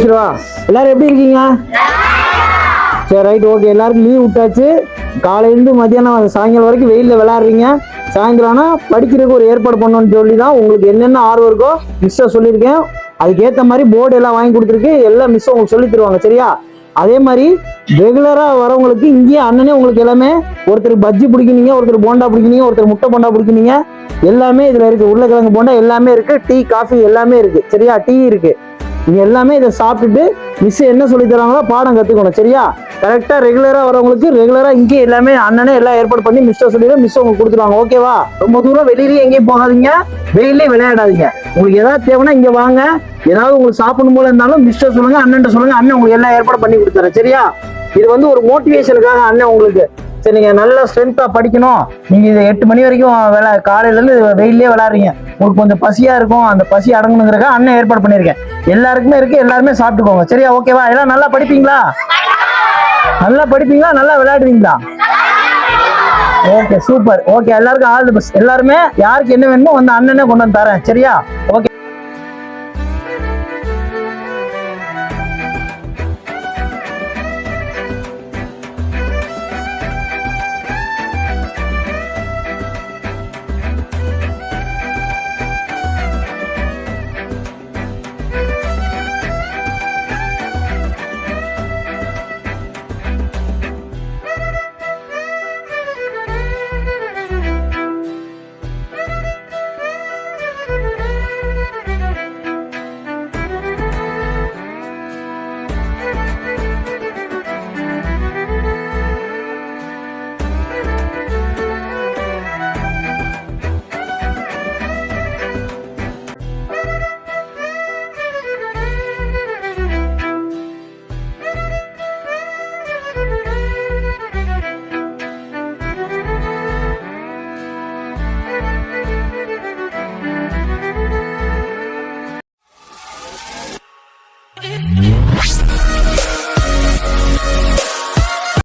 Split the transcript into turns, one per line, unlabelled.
முடிச்சிடுவா. எல்லாரும் எப்படி இருக்கீங்க? சரி ரைட் ஓகே. எல்லாருக்கும் லீவ் விட்டாச்சு. காலையிலேருந்து மதியானம் சாயங்காலம் வரைக்கும் வெயிலில் விளையாடுறீங்க. சாயங்காலம் ஆனால் படிக்கிறதுக்கு ஒரு ஏற்பாடு பண்ணணும்னு சொல்லி தான் உங்களுக்கு என்னென்ன ஆர்வம் இருக்கோ மிஸ்ஸை சொல்லியிருக்கேன். அதுக்கேற்ற மாதிரி போர்டு எல்லாம் வாங்கி கொடுத்துருக்கு. எல்லாம் மிஸ் உங்களுக்கு சொல்லி தருவாங்க. சரியா? அதே மாதிரி ரெகுலராக வரவங்களுக்கு இங்கேயே அண்ணனே உங்களுக்கு எல்லாமே, ஒருத்தர் பஜ்ஜி பிடிக்கினீங்க, ஒருத்தர் போண்டா பிடிக்கினீங்க, ஒருத்தர் முட்டை போண்டா பிடிக்கினீங்க, எல்லாமே இதில் இருக்குது. உருளைக்கிழங்கு போண்டா எல்லாமே இருக்குது. டீ காஃபி எல்லாமே இருக்குது. சரியா? டீ இருக்குது. நீங்கள் எல்லாமே இதை சாப்பிட்டுட்டு மிஸ் என்ன சொல்லி தராங்களோ பாடம் கற்றுக்கணும். சரியா? கரெக்டாக ரெகுலராக வரவங்களுக்கு ரெகுலராக இங்கே எல்லாமே அண்ணனே எல்லாம் ஏற்பாடு பண்ணி மிஸ்ட்டை சொல்லிடுறேன். மிஸ் உங்களுக்கு கொடுத்துருவாங்க. ஓகேவா? ரொம்ப தூரம் வெளியிலேயே எங்கேயும் போகாதீங்க, வெயிலே விளையாடாதீங்க. உங்களுக்கு ஏதாவது தேவைன்னா இங்கே வாங்க. ஏதாவது உங்களுக்கு சாப்பிடணும் போல இருந்தாலும் மிஸ்ட்டை சொல்லுங்க, அண்ணன் சொல்லுங்க. அண்ணன் உங்களுக்கு எல்லாம் ஏற்பாடு பண்ணி கொடுத்துறேன். சரியா? இது வந்து ஒரு மோட்டிவேஷனுக்காக அண்ணன் உங்களுக்கு. சரி, நீங்க நல்ல ஸ்ட்ரென்த்தா படிக்கணும். நீங்க இது 8 மணி வரைக்கும் காலையில இருந்து வெயிலே விளையாடுறீங்க. உங்களுக்கு கொஞ்சம் பசியா இருக்கும், அந்த பசி அடங்கணுங்கிறதுக்காக அண்ணன் ஏற்பாடு பண்ணியிருக்கேன். எல்லாருக்குமே இருக்கு, எல்லாருமே சாப்பிட்டுக்கோங்க. சரியா? ஓகேவா? எல்லாம் நல்லா படிப்பீங்களா? நல்லா படிப்பீங்களா? நல்லா விளையாடுவீங்களா? Okay super. ஓகே, எல்லாருக்கும் ஆல் தி பெஸ்ட். எல்லாருமே யாருக்கு என்ன வேணுமோ வந்து அண்ணனே கொண்டு வந்து தரேன். சரியா?